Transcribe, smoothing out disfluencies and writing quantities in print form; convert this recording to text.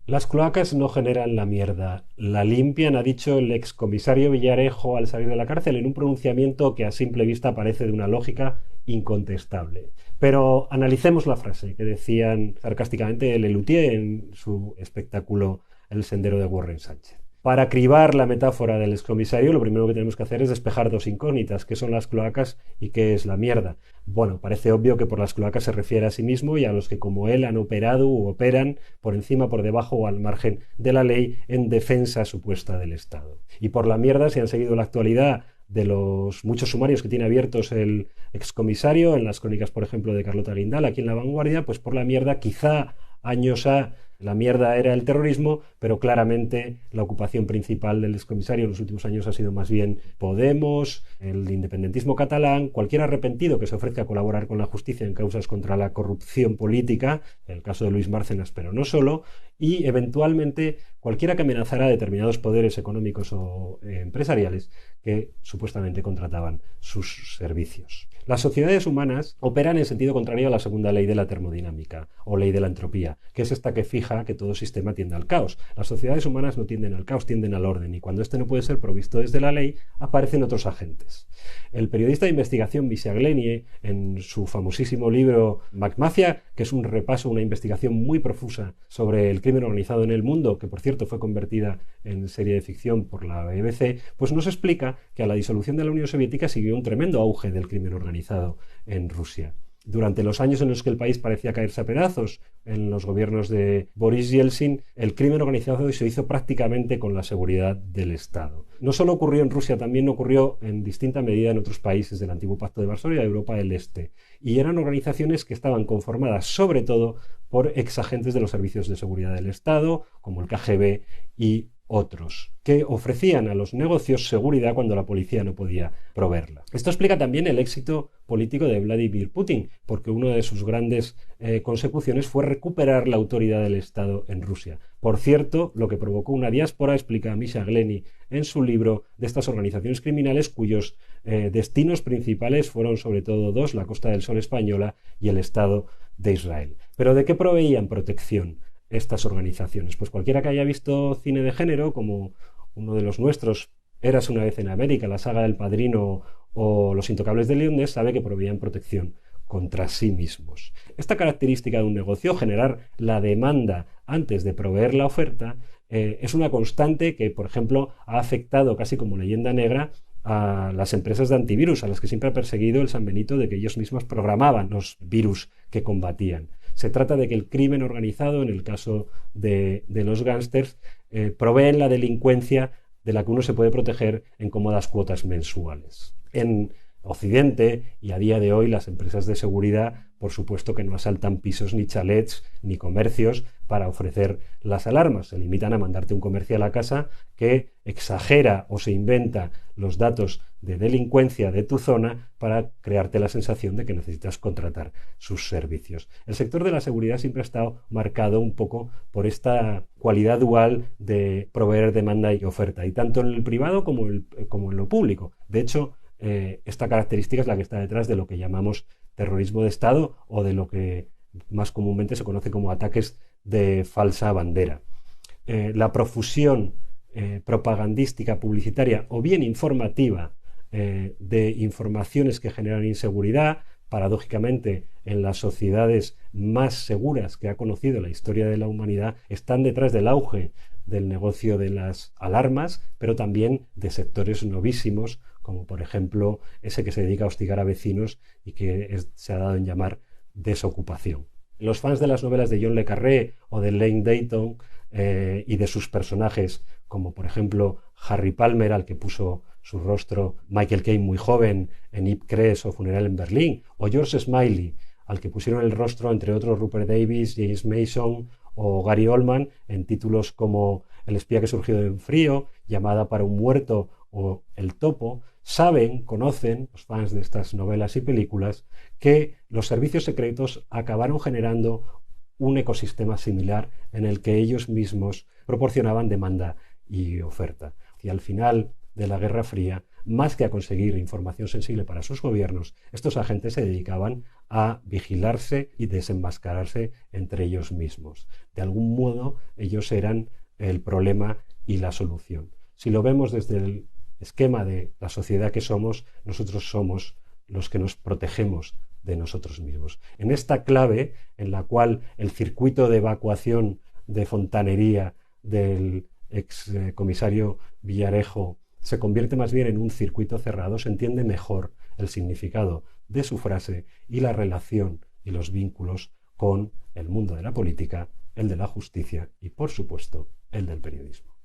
Las cloacas no generan la mierda, la limpian, ha dicho el excomisario Villarejo al salir de la cárcel en un pronunciamiento que a simple vista parece de una lógica incontestable. Pero analicemos la frase que decían sarcásticamente Lelutier en su espectáculo El sendero de Warren Sánchez. Para cribar la metáfora del excomisario, lo primero que tenemos que hacer es despejar dos incógnitas, qué son las cloacas y qué es la mierda. Bueno, parece obvio que por las cloacas se refiere a sí mismo y a los que como él han operado u operan por encima, por debajo o al margen de la ley en defensa supuesta del Estado. Y por la mierda, si han seguido la actualidad de los muchos sumarios que tiene abiertos el excomisario, en las crónicas, por ejemplo, de Carlota Guindal, aquí en La Vanguardia, pues por la mierda, quizá años a la mierda era el terrorismo, pero claramente la ocupación principal del excomisario en los últimos años ha sido más bien Podemos, el independentismo catalán, cualquier arrepentido que se ofrezca a colaborar con la justicia en causas contra la corrupción política, el caso de Luis Bárcenas, pero no solo, y eventualmente cualquiera que amenazara a determinados poderes económicos o empresariales que supuestamente contrataban sus servicios. Las sociedades humanas operan en sentido contrario a la segunda ley de la termodinámica o ley de la entropía, que es esta que fija que todo sistema tiende al caos. Las sociedades humanas no tienden al caos, tienden al orden, y cuando este no puede ser provisto desde la ley, aparecen otros agentes. El periodista de investigación Misha Glennie, en su famosísimo libro McMafia, que es un repaso, una investigación muy profusa sobre el crimen organizado en el mundo, que por cierto fue convertida en serie de ficción por la BBC, pues nos explica que a la disolución de la Unión Soviética siguió un tremendo auge del crimen organizado en Rusia. Durante los años en los que el país parecía caerse a pedazos, en los gobiernos de Boris Yeltsin, el crimen organizado se hizo prácticamente con la seguridad del Estado. No solo ocurrió en Rusia, también ocurrió en distinta medida en otros países del antiguo Pacto de Varsovia, de Europa del Este. Y eran organizaciones que estaban conformadas sobre todo por exagentes de los servicios de seguridad del Estado, como el KGB y otros, que ofrecían a los negocios seguridad cuando la policía no podía proveerla. Esto explica también el éxito político de Vladimir Putin, porque una de sus grandes consecuciones fue recuperar la autoridad del Estado en Rusia. Por cierto, lo que provocó una diáspora, explica Misha Glennie en su libro, de estas organizaciones criminales cuyos destinos principales fueron sobre todo dos, la Costa del Sol española y el Estado de Israel. ¿Pero de qué proveían protección estas organizaciones? Pues cualquiera que haya visto cine de género, como uno de los nuestros, Érase una vez en América, la saga del Padrino o Los Intocables de Leones, sabe que proveían protección contra sí mismos. Esta característica de un negocio, generar la demanda antes de proveer la oferta, es una constante que, por ejemplo, ha afectado casi como leyenda negra a las empresas de antivirus, a las que siempre ha perseguido el San Benito de que ellos mismos programaban los virus que combatían. Se trata de que el crimen organizado, en el caso de los gángsters, proveen la delincuencia de la que uno se puede proteger en cómodas cuotas mensuales. En Occidente y a día de hoy las empresas de seguridad, por supuesto que no asaltan pisos ni chalets ni comercios para ofrecer las alarmas. Se limitan a mandarte un comercial a casa que exagera o se inventa los datos de delincuencia de tu zona para crearte la sensación de que necesitas contratar sus servicios. El sector de la seguridad siempre ha estado marcado un poco por esta cualidad dual de proveer demanda y oferta, y tanto en el privado como en lo público. De hecho, esta característica es la que está detrás de lo que llamamos terrorismo de Estado o de lo que más comúnmente se conoce como ataques de falsa bandera. La profusión propagandística, publicitaria o bien informativa de informaciones que generan inseguridad, paradójicamente en las sociedades más seguras que ha conocido la historia de la humanidad, están detrás del auge del negocio de las alarmas, pero también de sectores novísimos, como por ejemplo ese que se dedica a hostigar a vecinos y que se ha dado en llamar desocupación. Los fans de las novelas de John le Carré o de Lane Dayton y de sus personajes, como por ejemplo Harry Palmer, al que puso su rostro Michael Caine muy joven en Ip Cres o Funeral en Berlín, o George Smiley, al que pusieron el rostro entre otros Rupert Davis, James Mason o Gary Oldman en títulos como El espía que surgió del frío, Llamada para un muerto o El topo, conocen, los fans de estas novelas y películas, que los servicios secretos acabaron generando un ecosistema similar en el que ellos mismos proporcionaban demanda y oferta. Y al final de la Guerra Fría, más que a conseguir información sensible para sus gobiernos, estos agentes se dedicaban a vigilarse y desenmascararse entre ellos mismos. De algún modo, ellos eran el problema y la solución. Si lo vemos desde el esquema de la sociedad que somos, nosotros somos los que nos protegemos de nosotros mismos. En esta clave, en la cual el circuito de evacuación de fontanería del ex comisario Villarejo se convierte más bien en un circuito cerrado, se entiende mejor el significado de su frase y la relación y los vínculos con el mundo de la política, el de la justicia y, por supuesto, el del periodismo.